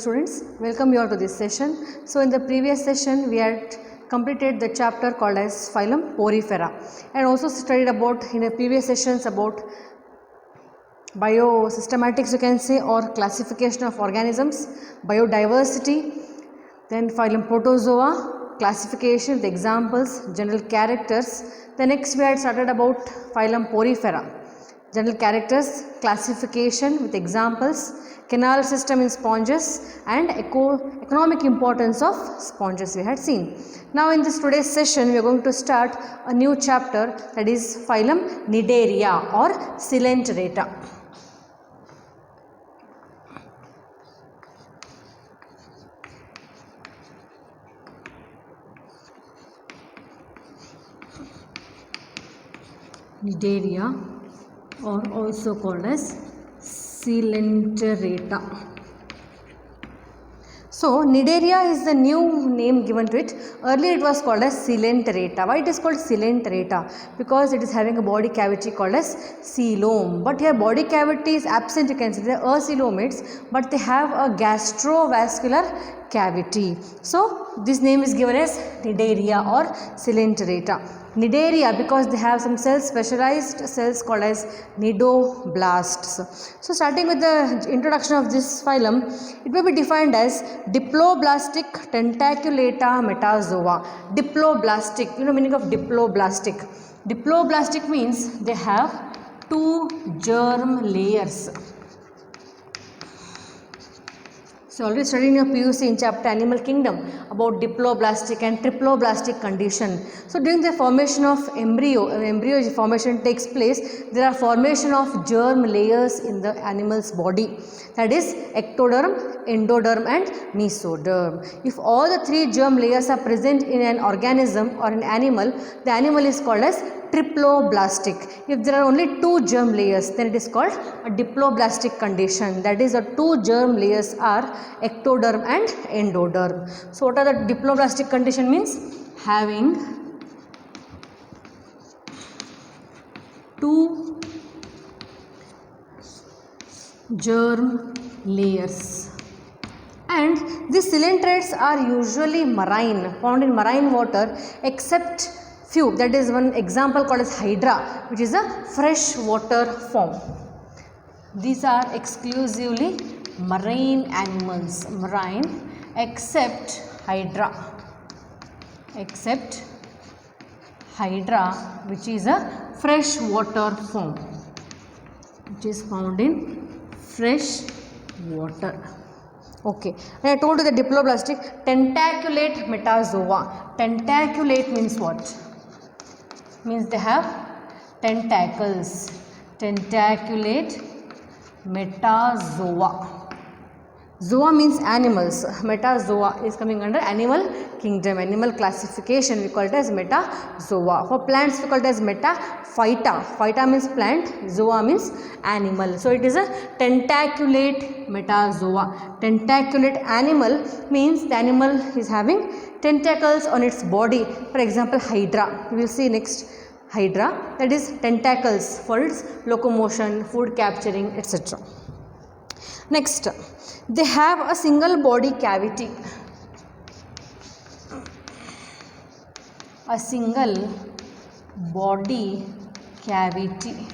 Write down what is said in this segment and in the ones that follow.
students, welcome you all to this session. So in the previous session we had completed the chapter called as phylum Porifera and also studied about in the previous sessions about biosystematics, you can say, or classification of organisms, biodiversity, then phylum Protozoa, classification with examples, general characters. The next we had started about phylum Porifera, general characters, classification with examples, canal system in sponges and economic importance of sponges we had seen. Now in this today's session we are going to start a new chapter, that is phylum Cnidaria or Coelenterata. Cnidaria or also called as Coelenterata. So Cnidaria is the new name given to it. Earlier it was called as Coelenterata. Why it is called Coelenterata? Because it is having a body cavity called as coelom. But here body cavity is absent, you can see they are coelomates, but they have a gastrovascular cavity. So this name is given as Cnidaria or Coelenterata. Cnidaria because they have some cells, specialized cells called as cnidoblasts. So starting with the introduction of this phylum, it may be defined as diploblastic tentaculata metazoa. Diploblastic, you know meaning of diploblastic. Diploblastic means they have two germ layers. So already studied in your PUC in chapter Animal Kingdom about diploblastic and triploblastic condition. So during the formation of embryo formation takes place, there are formation of germ layers in the animal's body, that is ectoderm, endoderm and mesoderm. If all the three germ layers are present in an organism or an animal, the animal is called as triploblastic. If there are only two germ layers, then it is called a diploblastic condition, that is the two germ layers are ectoderm and endoderm. So what are the diploblastic condition means? Having two germ layers, and these coelenterates are usually marine, found in marine water except few, that is one example called as hydra, which is a fresh water form. These are exclusively marine animals, marine, except hydra, which is a fresh water form, which is found in fresh water. Okay, and I told you the diploblastic tentaculate metazoa. Tentaculate means what? Means they have tentacles. Tentaculate metazoa. Zoa means animals. Metazoa is coming under animal kingdom, animal classification. We call it as metazoa. For plants we call it as metaphyta. Phyta means plant, zoa means animal. So it is a tentaculate metazoa. Tentaculate animal means the animal is having tentacles on its body. For example, hydra. We will see next. Hydra, that is tentacles for its locomotion, food capturing, etc. Next, they have a single body cavity. A single body cavity,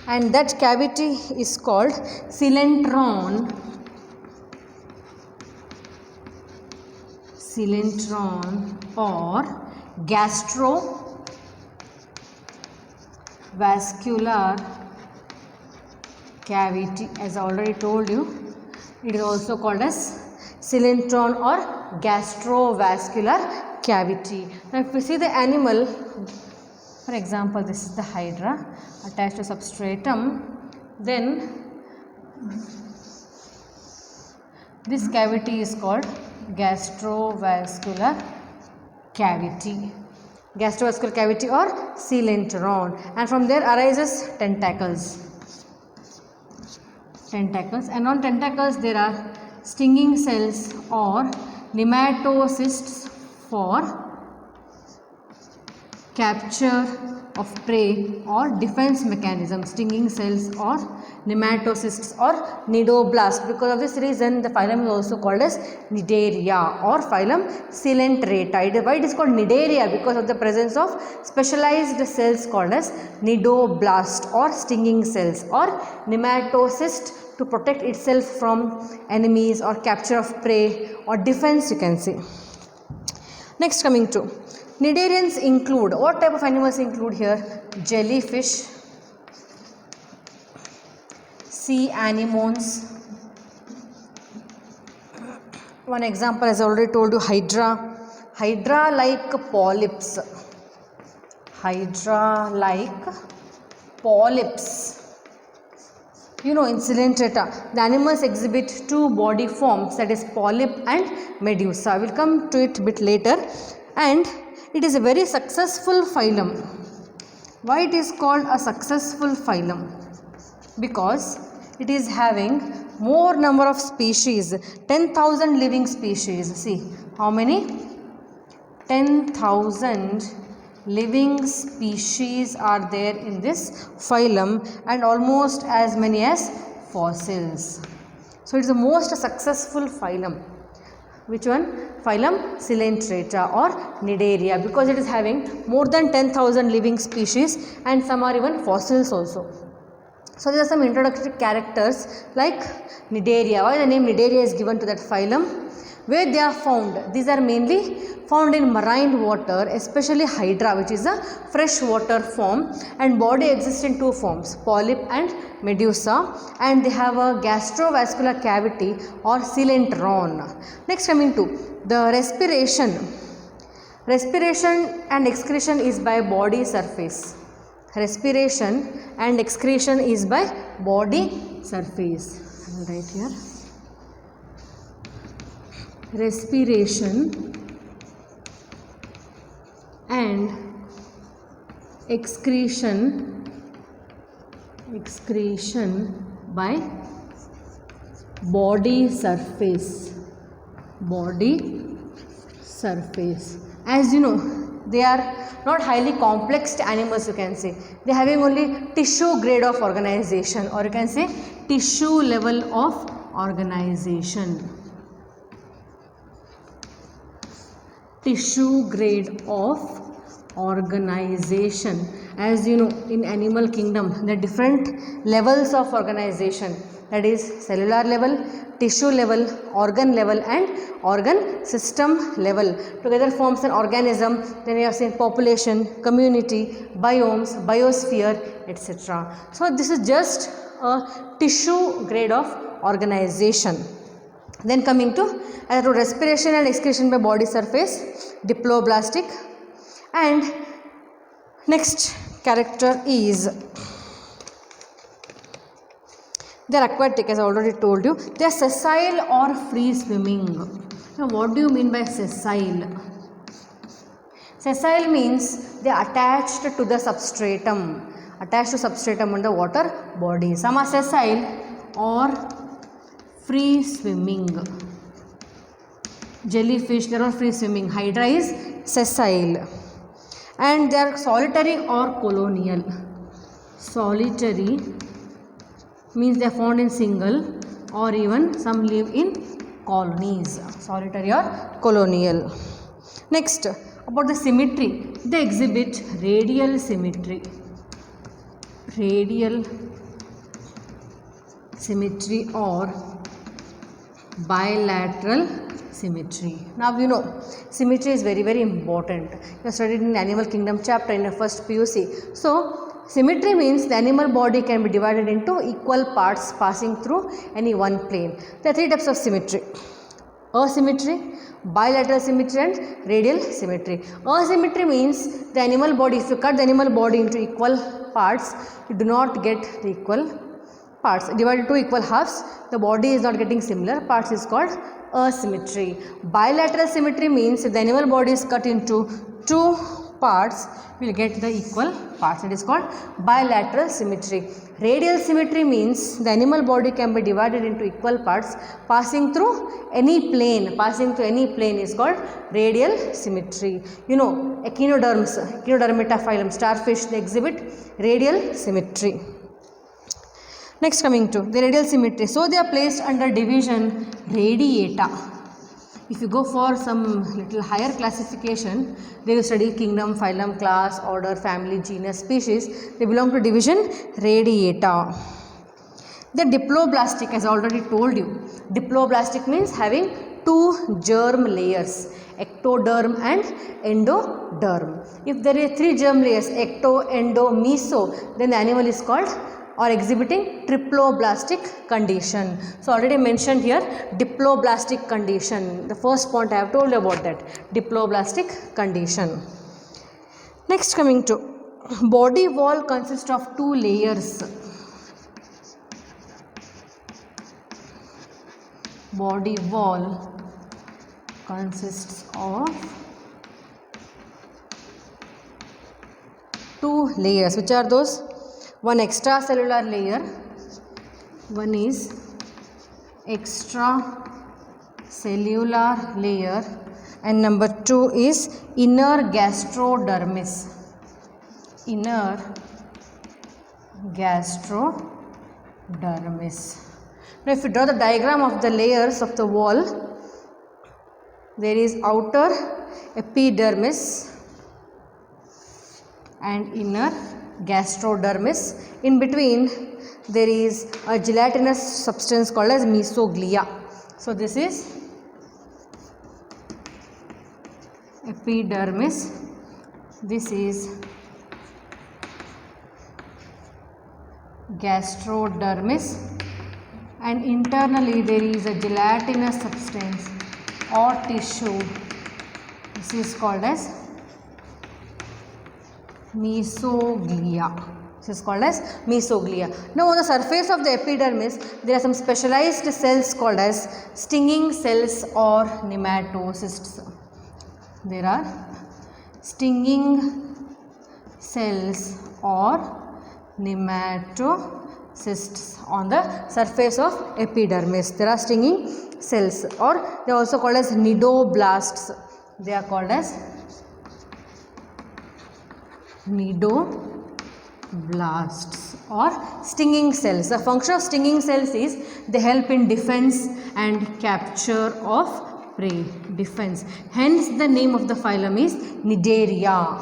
and that cavity is called coelentron. Coelentron or gastrovascular cavity. As I already told you, it is also called as coelentron or gastrovascular cavity. Now if we see the animal, for example this is the hydra attached to substratum, then this cavity is called gastrovascular cavity. Gastrovascular cavity or coelentron, and from there arises tentacles. And on tentacles there are stinging cells or nematocysts for capture of prey or defense mechanism, stinging cells or nematocysts or nidoblast. Because of this reason the phylum is also called as Cnidaria or phylum Coelenterata. Why it is called Cnidaria? Because of the presence of specialized cells called as nidoblast or stinging cells or nematocyst to protect itself from enemies or capture of prey or defense, you can say. Next, coming to Cnidarians include, what type of animals include here? Jellyfish, sea anemones. One example, as I already told you, Hydra. Hydra like polyps. Hydra like polyps. You know, in Coelenterata, the animals exhibit two body forms, that is polyp and medusa. I will come to it a bit later. And it is a very successful phylum. Why it is called a successful phylum? Because it is having more number of species, 10,000 living species. See, how many? 10,000 living species are there in this phylum and almost as many as fossils. So it is the most successful phylum. Which one? Phylum Coelenterata or Cnidaria, because it is having more than 10,000 living species and some are even fossils also. So there are some introductory characters like Cnidaria. Why the name Cnidaria is given to that phylum? Where they are found? These are mainly found in marine water, especially Hydra, which is a freshwater form, and body exists in two forms, polyp and medusa, and they have a gastrovascular cavity or coelentron. Next, coming to the respiration. Respiration and excretion is by body surface. Respiration and excretion is by body surface. I will write here. Respiration and excretion by body surface. As you know, they are not highly complex animals, you can say. They are having only tissue grade of organization, or you can say tissue level of organization. Tissue grade of organization. As you know, in animal kingdom there are different levels of organization, that is cellular level, tissue level, organ level and organ system level. Together forms an organism. Then we have seen population, community, biomes, biosphere, etc. So this is just a tissue grade of organization. Then coming to respiration and excretion by body surface, diploblastic. And next character is they are aquatic, as I already told you. They are sessile or free swimming. Now what do you mean by sessile? Sessile means they are attached to the substratum, on the water body. Some are sessile or free swimming. Jellyfish, they are all free swimming. Hydra is sessile. And they are solitary or colonial. Solitary means they are found in single, or even some live in colonies. Solitary or colonial. Next, about the symmetry. They exhibit radial symmetry. Radial symmetry or bilateral symmetry. Now you know symmetry is very, very important. You have studied in Animal Kingdom chapter in the first PUC. So symmetry means the animal body can be divided into equal parts passing through any one plane. There are three types of symmetry: asymmetry, bilateral symmetry and radial symmetry. Asymmetry means the animal body, if you cut the animal body into equal parts, you do not get the equal parts. Divided into equal halves, the body is not getting similar parts, is called asymmetry. Bilateral symmetry means if the animal body is cut into two parts will get the equal parts. It is called bilateral symmetry. Radial symmetry means the animal body can be divided into equal parts passing through any plane. Passing through any plane is called radial symmetry. You know, echinoderms, Echinodermata phylum, starfish, they exhibit radial symmetry. Next, coming to the radial symmetry. So they are placed under division radiata. If you go for some little higher classification, they will study kingdom, phylum, class, order, family, genus, species. They belong to division radiata. The diploblastic, as I already told you, diploblastic means having two germ layers, ectoderm and endoderm. If there are three germ layers, ecto, endo, meso, then the animal is called or exhibiting triploblastic condition. So already mentioned here diploblastic condition. The first point I have told you about that, diploblastic condition. Next, coming to body wall consists of two layers. Body wall consists of two layers. Which are those? One extracellular layer, one is extracellular layer, and number two is inner gastrodermis. Inner gastrodermis. Now if you draw the diagram of the layers of the wall, there is outer epidermis and inner gastrodermis. In between there is a gelatinous substance called as mesoglia. So this is epidermis, this is gastrodermis, and internally there is a gelatinous substance or tissue. This is called as mesoglia. This is called as mesoglia. Now on the surface of the epidermis there are some specialized cells called as stinging cells or nematocysts. There are stinging cells or nematocysts on the surface of epidermis. There are stinging cells, or they are also called as nidoblasts. They are called as nidoblasts or stinging cells. The function of stinging cells is they help in defense and capture of prey. Defense. Hence the name of the phylum is Cnidaria.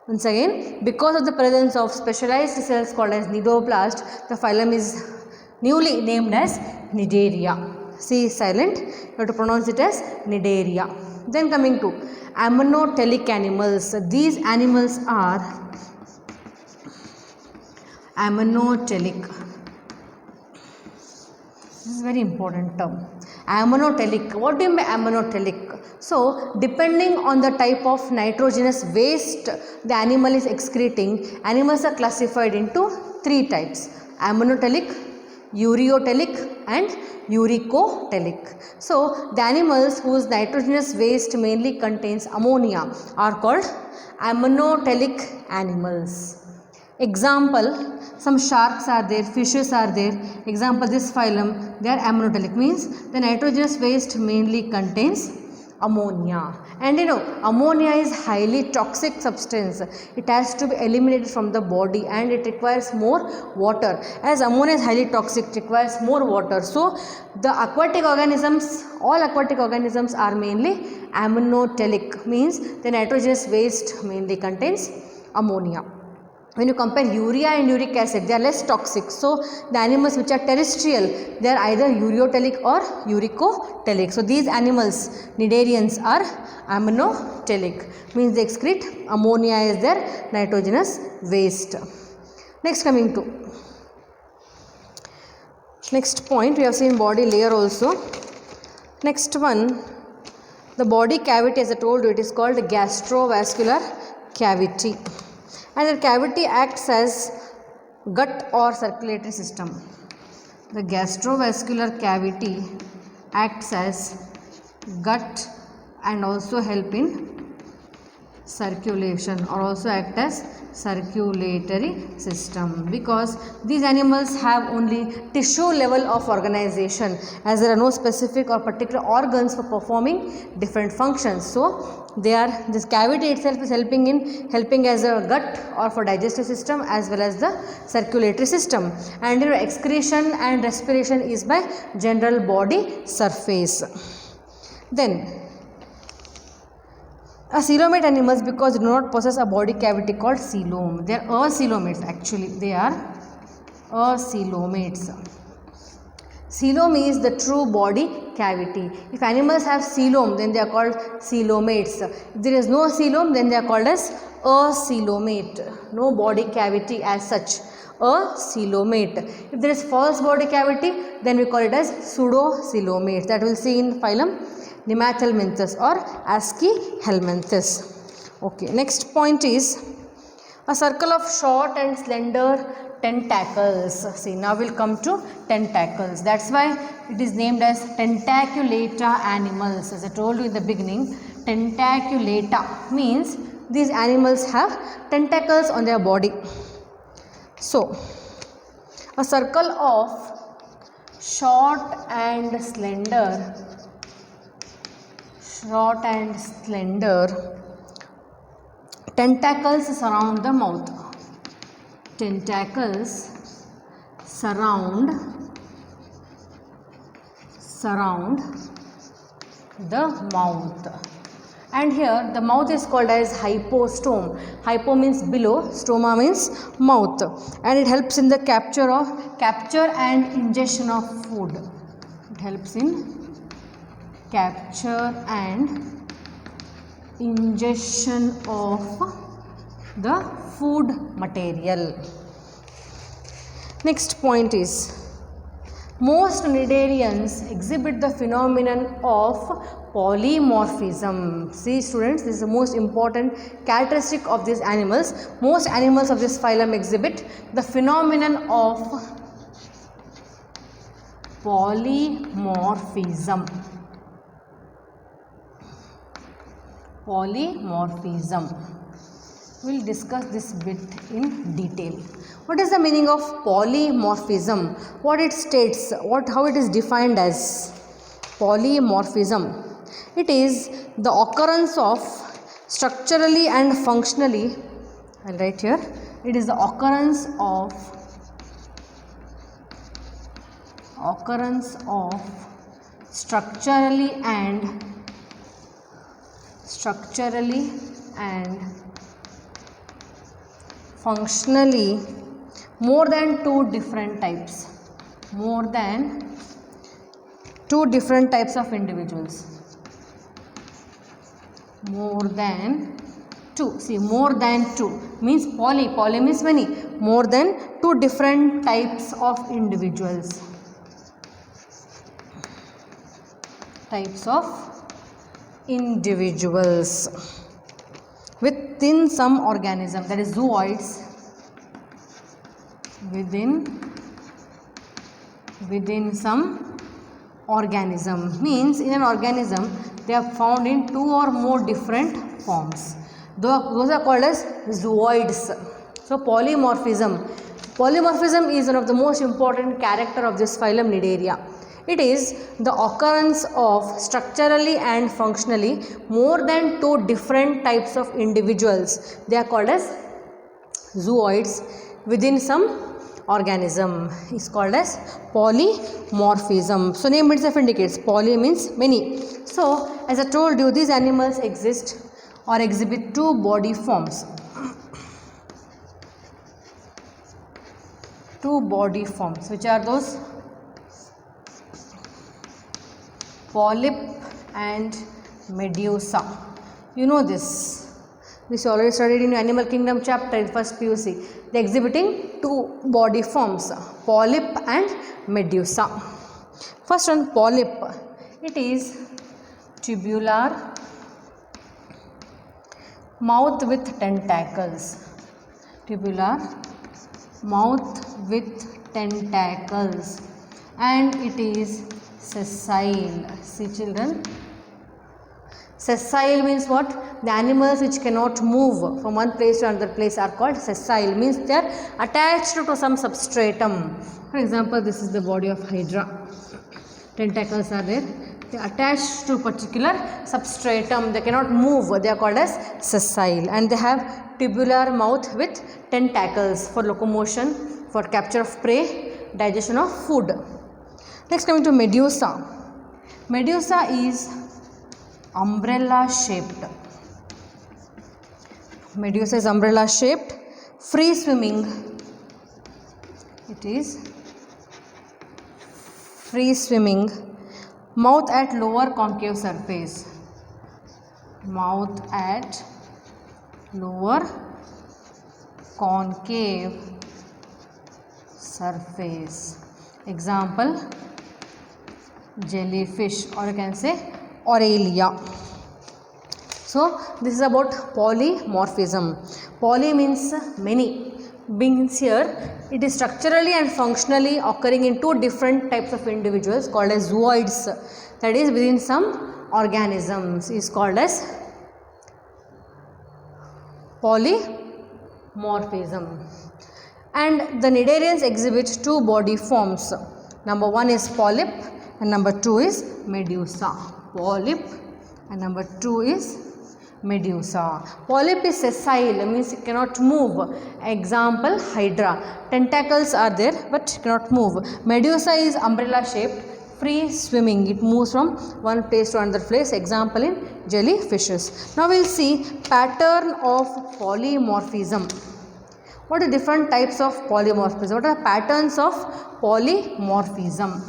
Once again, because of the presence of specialized cells called as nidoblast, the phylum is newly named as Cnidaria. C is silent, you have to pronounce it as Cnidaria. Then coming to ammonotelic animals. These animals are ammonotelic. This is a very important term. Ammonotelic. What do you mean by ammonotelic? So, depending on the type of nitrogenous waste the animal is excreting, animals are classified into three types: ammonotelic, ureotelic and uricotelic. So, the animals whose nitrogenous waste mainly contains ammonia are called ammonotelic animals. Example, some sharks are there, fishes are there. Example, this phylum, they are ammonotelic, means the nitrogenous waste mainly contains ammonia. And you know, ammonia is highly toxic substance. It has to be eliminated from the body and it requires more water. As ammonia is highly toxic, it requires more water. So, the aquatic organisms, all aquatic organisms are mainly ammonotelic, means the nitrogenous waste mainly contains ammonia. When you compare urea and uric acid, they are less toxic. So, the animals which are terrestrial, they are either ureotelic or uricotelic. So, these animals, cnidarians, are ammonotelic, means they excrete ammonia as their nitrogenous waste. Next, coming to next point, we have seen body layer also. Next one, the body cavity, as I told you, it is called gastrovascular cavity. And the cavity acts as gut or circulatory system. The gastrovascular cavity acts as gut and also help in circulation or also act as circulatory system, because these animals have only tissue level of organization, as there are no specific or particular organs for performing different functions. So this cavity itself is helping as a gut or for digestive system as well as the circulatory system, and excretion and respiration is by general body surface. Then coelomate animals, because they do not possess a body cavity called coelom. They are acoelomates actually. They are acoelomates. Coelom is the true body cavity. If animals have coelom, then they are called coelomates. If there is no coelom, then they are called as acoelomate. No body cavity as such. Acoelomate. If there is false body cavity, then we call it as pseudocoelomates. That we will see in phylum Nemathelminthes or Aschelminthes. Okay, next point is a circle of short and slender tentacles. See, now we'll come to tentacles. That's why it is named as tentaculata animals. As I told you in the beginning, tentaculata means these animals have tentacles on their body. So, a circle of short and slender tentacles surround the mouth. Tentacles surround the mouth. And here the mouth is called as hypostome. Hypo means below, stoma means mouth, and it helps in the capture and ingestion of food. It helps in capture and ingestion of the food material. Next point is, most cnidarians exhibit the phenomenon of polymorphism. See students, this is the most important characteristic of these animals. Most animals of this phylum exhibit the phenomenon of polymorphism. We will discuss this bit in detail. What is the meaning of polymorphism? What it states, how it is defined as polymorphism? It is the occurrence of structurally and functionally, I'll write here, it is the occurrence of structurally and functionally more than two different types of individuals. More than two. See, more than two means poly means many. More than two different types of individuals. Within some organism, that is zooids, within some organism means in an organism they are found in two or more different forms. Those are called as zooids. So polymorphism is one of the most important character of this phylum Cnidaria. It is the occurrence of structurally and functionally more than two different types of individuals. They are called as zooids within some organism. Is called as polymorphism. So name itself indicates poly means many. So as I told you, these animals exist or exhibit two body forms. Which are those? Polyp and medusa. You know this. This you already studied in Animal Kingdom chapter in first PUC. They are exhibiting two body forms, polyp and medusa. First one, polyp. It is tubular mouth with tentacles. And it is sessile. See children, Sessile means what? The animals which cannot move from one place to another place are called sessile, means they are attached to some substratum. For example, this is the body of Hydra. Tentacles are there. They are attached to particular substratum. They cannot move. They are called as sessile, and they have tubular mouth with tentacles for locomotion, for capture of prey, digestion of food. Next, coming to Medusa. Medusa is umbrella shaped. Medusa is umbrella shaped, free swimming. It is free swimming, mouth at lower concave surface. Mouth at lower concave surface. Example, jellyfish, or you can say Aurelia. So this is about polymorphism. Poly means many. Means here it is structurally and functionally occurring in two different types of individuals called as zooids, that is within some organisms is called as polymorphism. And the cnidarians exhibit two body forms. Number one is polyp and number two is medusa. Polyp and number two is Medusa. Polyp is sessile, means it cannot move. Example, Hydra. Tentacles are there but cannot move. Medusa is umbrella shaped, free swimming. It moves from one place to another place. Example in jellyfishes. Now we will see pattern of polymorphism. What are different types of polymorphism? What are patterns of polymorphism?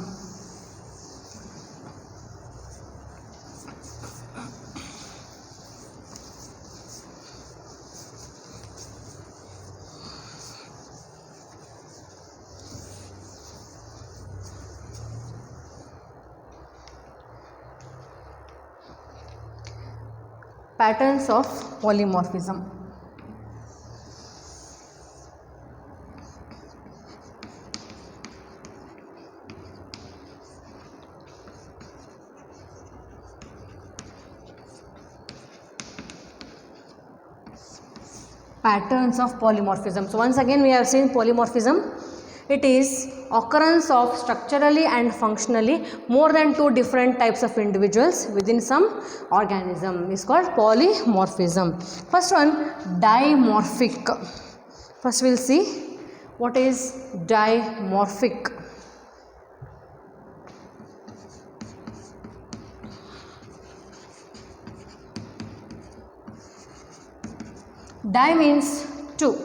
Patterns of polymorphism. Patterns of polymorphism. So once again we have seen polymorphism. It is occurrence of structurally and functionally more than two different types of individuals within some organism is called polymorphism. First one, dimorphic. First we will see what is dimorphic. Di means two.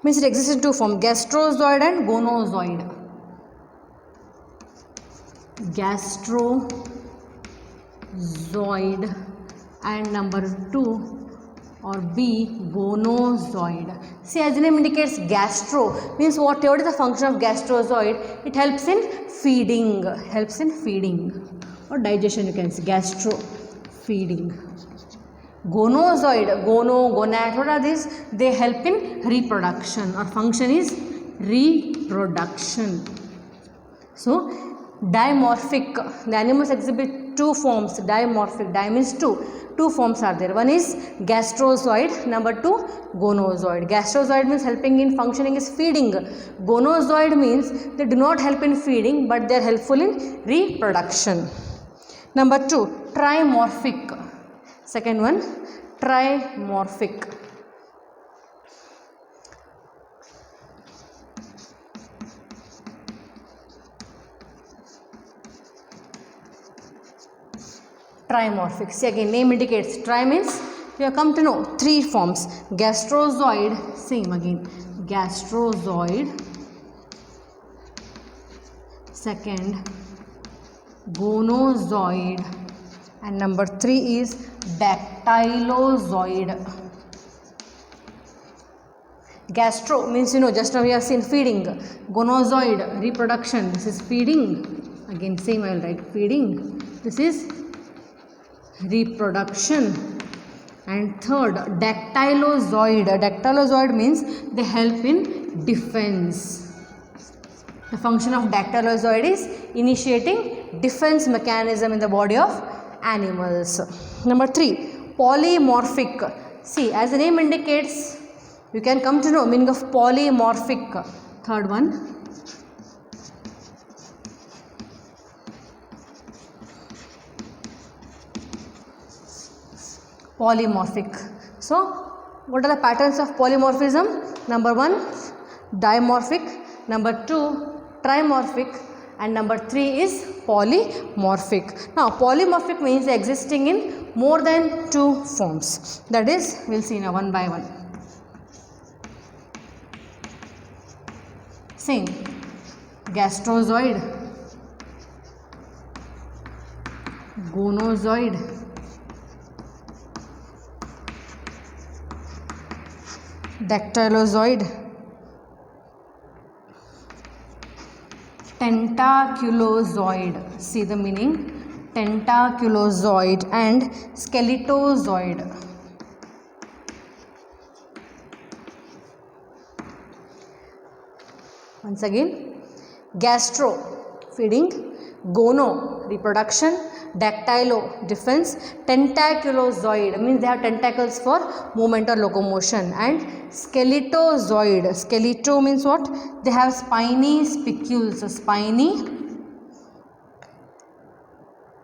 Means it exists in two forms, gastrozoid and gonozoid. Gastrozoid and number two or B, gonozoid. See, as the name indicates, gastro means whatever is the function of gastrozoid, it helps in feeding, or digestion, you can say, gastro, feeding. Gonozoid, gonad, what are these? They help in reproduction, or function is reproduction. So, dimorphic, the animals exhibit two forms, dimorphic, di means two. Two forms are there. One is gastrozoid, number two gonozoid. Gastrozoid means helping in functioning is feeding. Gonozoid means they do not help in feeding but they are helpful in reproduction. Number two, trimorphic. Second one, trimorphic. Trimorphic. See, again, name indicates tri means you have come to know three forms. Gastrozoid, same again, gastrozoid. Second, gonozoid. And number three is dactylozoid. Gastro means, you know, just now we have seen feeding. Gonozoid, reproduction. This is feeding. Again, same I will write feeding. This is reproduction. And third, dactylozoid. Dactylozoid means they help in defense. The function of dactylozoid is initiating defense mechanism in the body of animals. Number 3, polymorphic. See, as the name indicates, you can come to know meaning of polymorphic. Third one, polymorphic. So what are the patterns of polymorphism? Number 1, dimorphic. Number 2, trimorphic. And number 3 is polymorphic. Now polymorphic means existing in more than 2 forms. That is, we will see now one by one. Same, gastrozoid, gonozoid, dactylozoid, tentaculozoid. See the meaning, tentaculozoid, and skeletozoid. Once again, gastro, feeding, gono, reproduction, dactylo, defense, tentaculozoid means they have tentacles for movement or locomotion, and skeletozoid, skeleto means what? They have spiny spicules, so spiny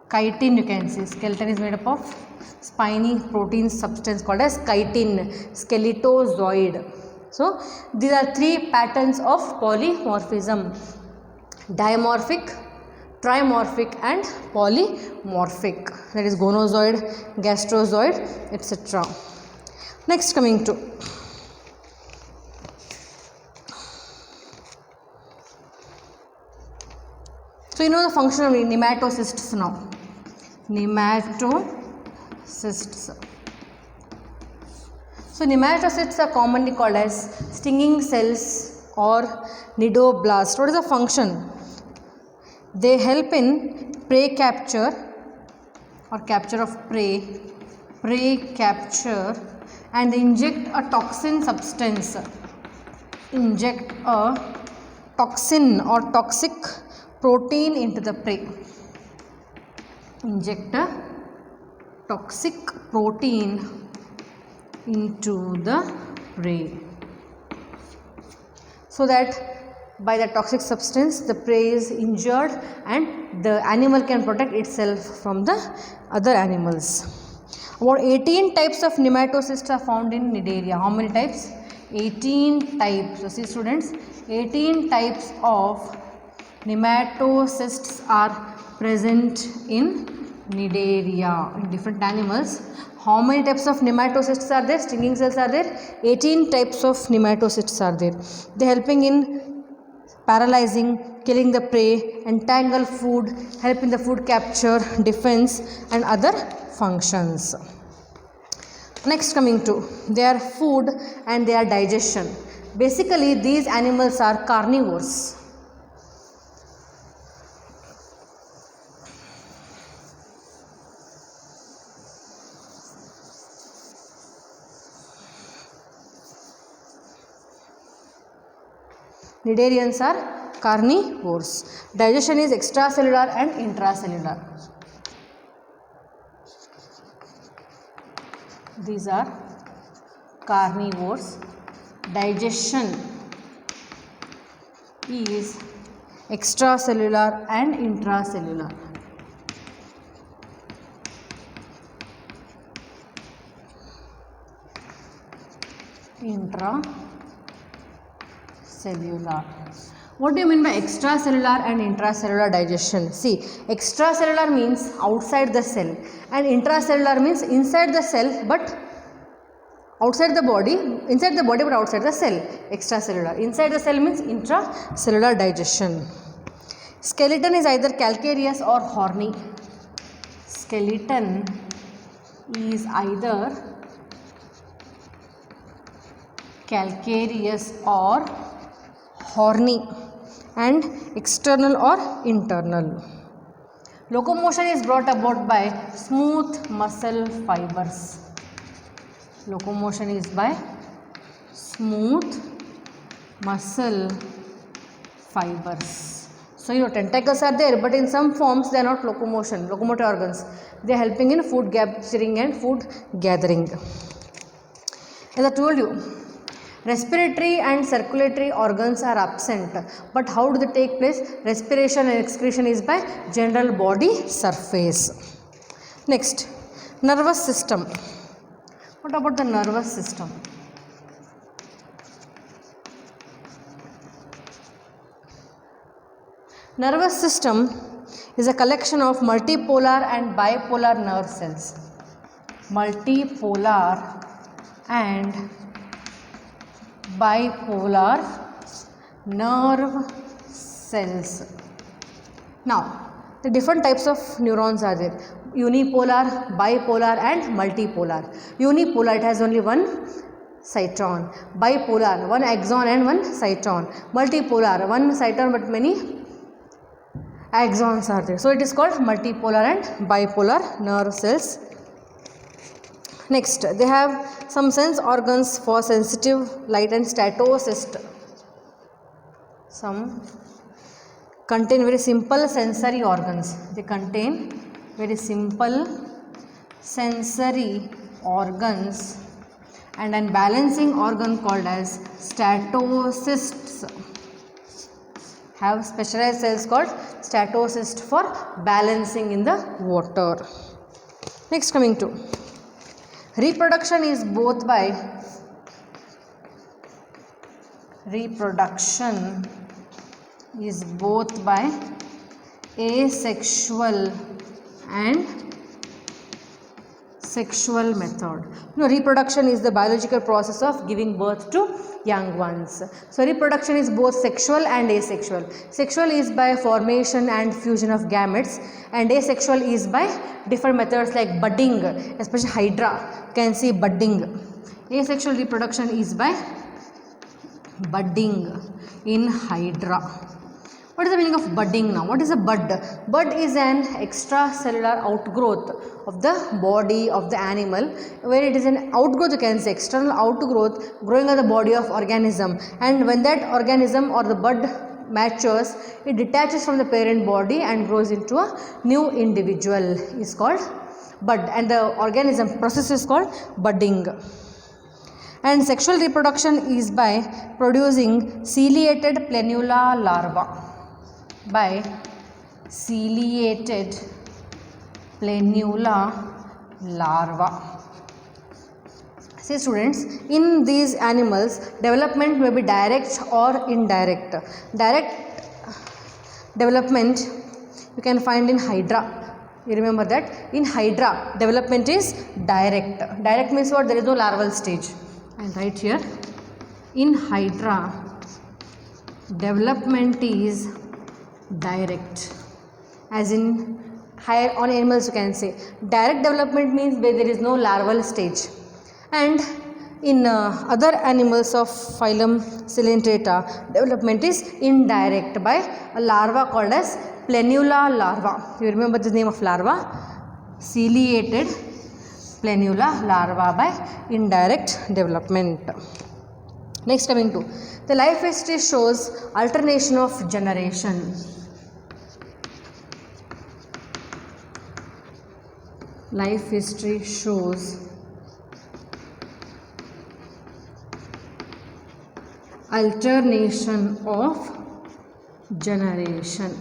chitin, you can see skeleton is made up of spiny protein substance called as chitin, skeletozoid. So these are 3 patterns of polymorphism: dimorphic, trimorphic and polymorphic. That is gonozoid, gastrozoid, etc. Next, coming to so you know the function of nematocysts now. Nematocysts. So nematocysts are commonly called as stinging cells or nidoblasts. What is the function? They help in prey capture or capture of prey capture, and they inject a toxin substance, inject a toxin or toxic protein into the prey, inject a toxic protein into the prey, so that by the toxic substance the prey is injured and the animal can protect itself from the other animals. About 18 types of nematocysts are found in Cnidaria. How many types? 18 types. So see students, 18 types of nematocysts are present in Cnidaria, in different animals. How many types of nematocysts are there? Stinging cells are there. 18 types of nematocysts are there. They are helping in paralyzing, killing the prey, entangle food, help in the food capture, defense and other functions. Next, coming to their food and their digestion. Basically these animals are carnivores. Cnidarians are carnivores. Digestion is extracellular and intracellular. These are carnivores. Digestion is extracellular and intracellular. Intracellular. What do you mean by extracellular and intracellular digestion? See, extracellular means outside the cell and intracellular means inside the cell but outside the body, inside the body but outside the cell. Extracellular. Inside the cell means intracellular digestion. Skeleton is either calcareous or horny. Skeleton is either calcareous or horny and external or internal. Locomotion is brought about by smooth muscle fibers. Locomotion is by smooth muscle fibers. So So you know tentacles are there, but in some forms they are not locomotive organs. They are helping in food capturing and food gathering. As I told you, respiratory and circulatory organs are absent, but how do they take place? Respiration and excretion is by general body surface. Next, nervous system. What about the nervous system? Nervous system is a collection of multipolar and bipolar nerve cells. Multipolar and bipolar nerve cells. Now, the different types of neurons are there. Unipolar, bipolar and multipolar. Unipolar, it has only one cytron. Bipolar, one axon and one cytron. Multipolar, one cytron but many axons are there. So it is called multipolar and bipolar nerve cells. Next, they have some sense organs for sensitive light and statocyst. Some contain very simple sensory organs. They contain very simple sensory organs and an balancing organ called as statocysts. Have specialized cells called statocyst for balancing in the water. Next, coming to reproduction is both by asexual and sexual method. You know, reproduction is the biological process of giving birth to young ones. So reproduction is both sexual and asexual. Sexual is by formation and fusion of gametes, and asexual is by different methods like budding, especially hydra. You can see budding. Asexual reproduction is by budding in hydra. What is the meaning of budding now? What is a bud? Bud is an extracellular outgrowth of the body of the animal, where it is an outgrowth, you can say external outgrowth growing on the body of organism, and when that organism or the bud matures, it detaches from the parent body and grows into a new individual is called bud, and the organism process is called budding. And sexual reproduction is by producing ciliated planula larva. By ciliated planula larva. See students, in these animals development may be direct or indirect. Direct development you can find in hydra. You remember that in hydra development is direct. Direct means what? There is no larval stage. And right here, in hydra development is direct, as in higher on animals you can say. Direct development means where there is no larval stage, and in other animals of phylum Coelenterata development is indirect by a larva called as planula larva. You remember the name of larva? Ciliated planula larva by indirect development. Next, coming to the life history shows alternation of generation. Life history shows alternation of generation.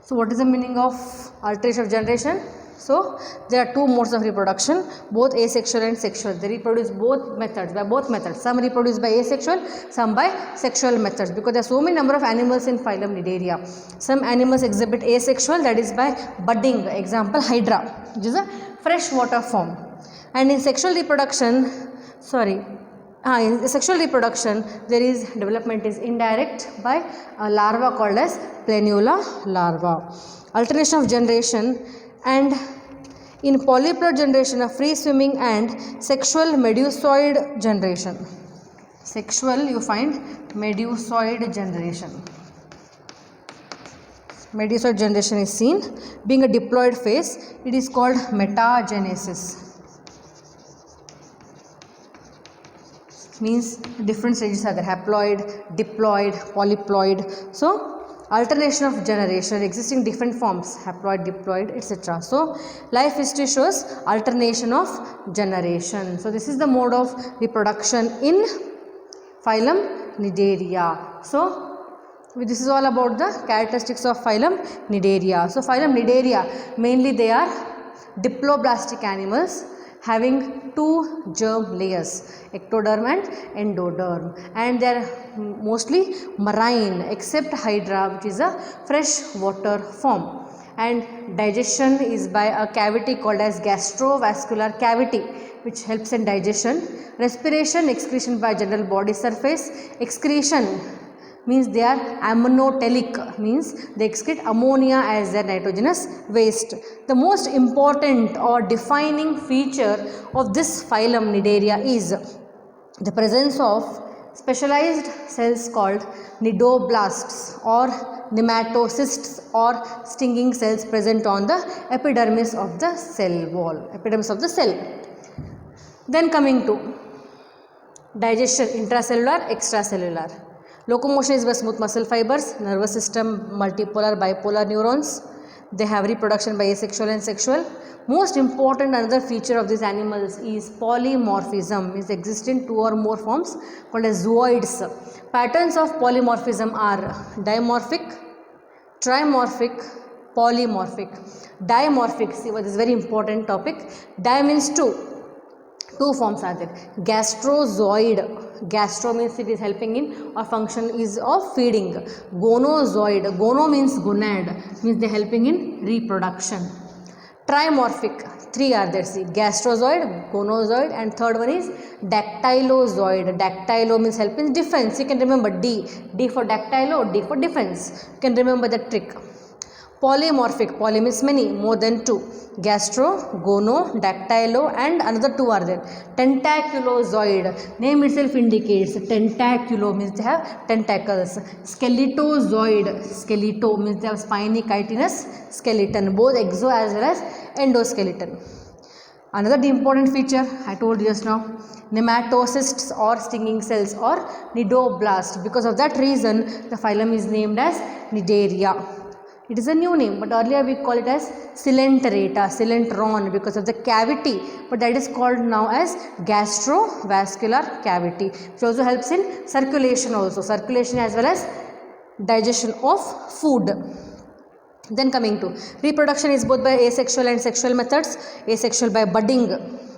So what is the meaning of alteration of generation? So there are two modes of reproduction, both asexual and sexual. They reproduce both methods, by both methods. Some reproduce by asexual, some by sexual methods, because there are so many number of animals in phylum Cnidaria. Some animals exhibit asexual, that is by budding. Example, hydra, which is a freshwater form. And in sexual reproduction, in sexual reproduction, there is development is indirect by a larva called as planula larva. Alternation of generation, and in polyploid generation, a free swimming and sexual medusoid generation. Sexual, you find medusoid generation. Medusoid generation is seen being a diploid phase. It is called metagenesis. Means different stages are there: haploid, diploid, polyploid. So alternation of generation, existing different forms, haploid, diploid, etc. So life history shows alternation of generation. So this is the mode of reproduction in phylum Cnidaria. So this is all about the characteristics of phylum Cnidaria. So phylum Cnidaria, mainly they are diploblastic animals having two germ layers, ectoderm and endoderm, and they are mostly marine except Hydra, which is a fresh water form, and digestion is by a cavity called as gastrovascular cavity, which helps in digestion. Respiration, excretion by general body surface. Excretion means they are ammonotelic, means they excrete ammonia as their nitrogenous waste. The most important or defining feature of this phylum Cnidaria is the presence of specialized cells called cnidoblasts or nematocysts or stinging cells present on the epidermis of the cell wall, epidermis of the cell. Then coming to digestion, intracellular, extracellular. Locomotion is by smooth muscle fibers, nervous system, multipolar, bipolar neurons. They have reproduction by asexual and sexual. Most important another feature of these animals is polymorphism, is exist in two or more forms called as zooids. Patterns of polymorphism are dimorphic, trimorphic, polymorphic. Dimorphic, see what is very important topic. Di means two. Two forms are there. Gastrozoid, gastro means it is helping in or function is of feeding. Gonozoid, gono means gonad, means they are helping in reproduction. Trimorphic, three are there, see, gastrozoid, gonozoid, and third one is dactylozoid. Dactylo means help in defense. You can remember D for dactylo, D for defense. You can remember the trick. Polymorphic, poly means many, more than two. Gastro, gono, dactylo, and another two are there. Tentaculozoid, name itself indicates tentaculo means they have tentacles. Skeletozoid, skeleto means they have spiny chitinous skeleton, both exo as well as endoskeleton. Another important feature I told you just now, nematocysts or stinging cells or cnidoblast. Because of that reason the phylum is named as Cnidaria. It is a new name, but earlier we call it as Coelenterata, coelentron, because of the cavity, but that is called now as gastrovascular cavity, which also helps in circulation also, circulation as well as digestion of food. Then coming to reproduction is both by asexual and sexual methods. Asexual by budding.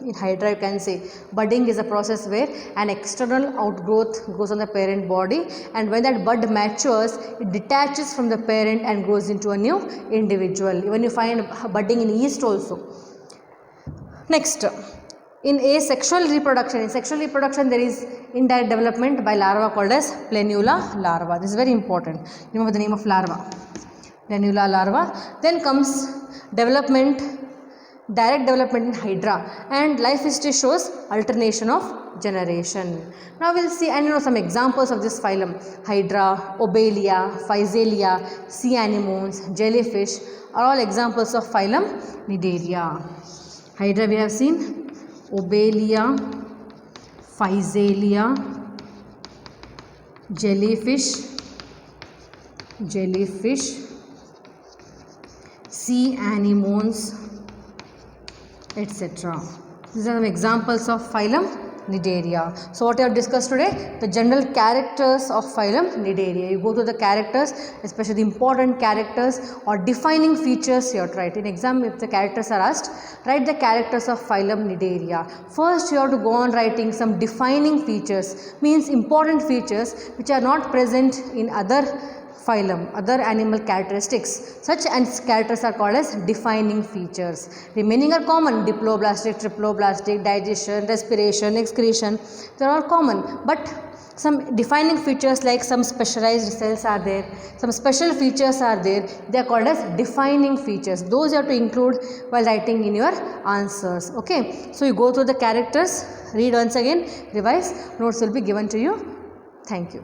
In Hydra you can say budding is a process where an external outgrowth goes on the parent body, and when that bud matures it detaches from the parent and grows into a new individual. Even you find budding in yeast also. Next, in asexual reproduction, in sexual reproduction there is indirect development by larva called as planula larva. This is very important. Remember the name of larva. Planula larva. Then comes development, direct development in Hydra, and life history shows alternation of generation. Now we will see and some examples of this phylum. Hydra, Obelia, Physalia, sea anemones, jellyfish are all examples of phylum Cnidaria. Hydra we have seen, Obelia, Physalia, jellyfish, sea anemones, etc. These are some examples of phylum Cnidaria. So what we have discussed today, the general characters of phylum Cnidaria. You go to the characters, especially the important characters or defining features you have to write. In exam, if the characters are asked, write the characters of phylum Cnidaria. First you have to go on writing some defining features, means important features which are not present in other phylum, other animal characteristics. Such characters are called as defining features. Remaining are common: diploblastic, triploblastic, digestion, respiration, excretion. They are all common, but some defining features like some specialized cells are there, some special features are there. They are called as defining features. Those you have to include while writing in your answers. Okay, so you go through the characters, read once again, revise. Notes will be given to you. Thank you.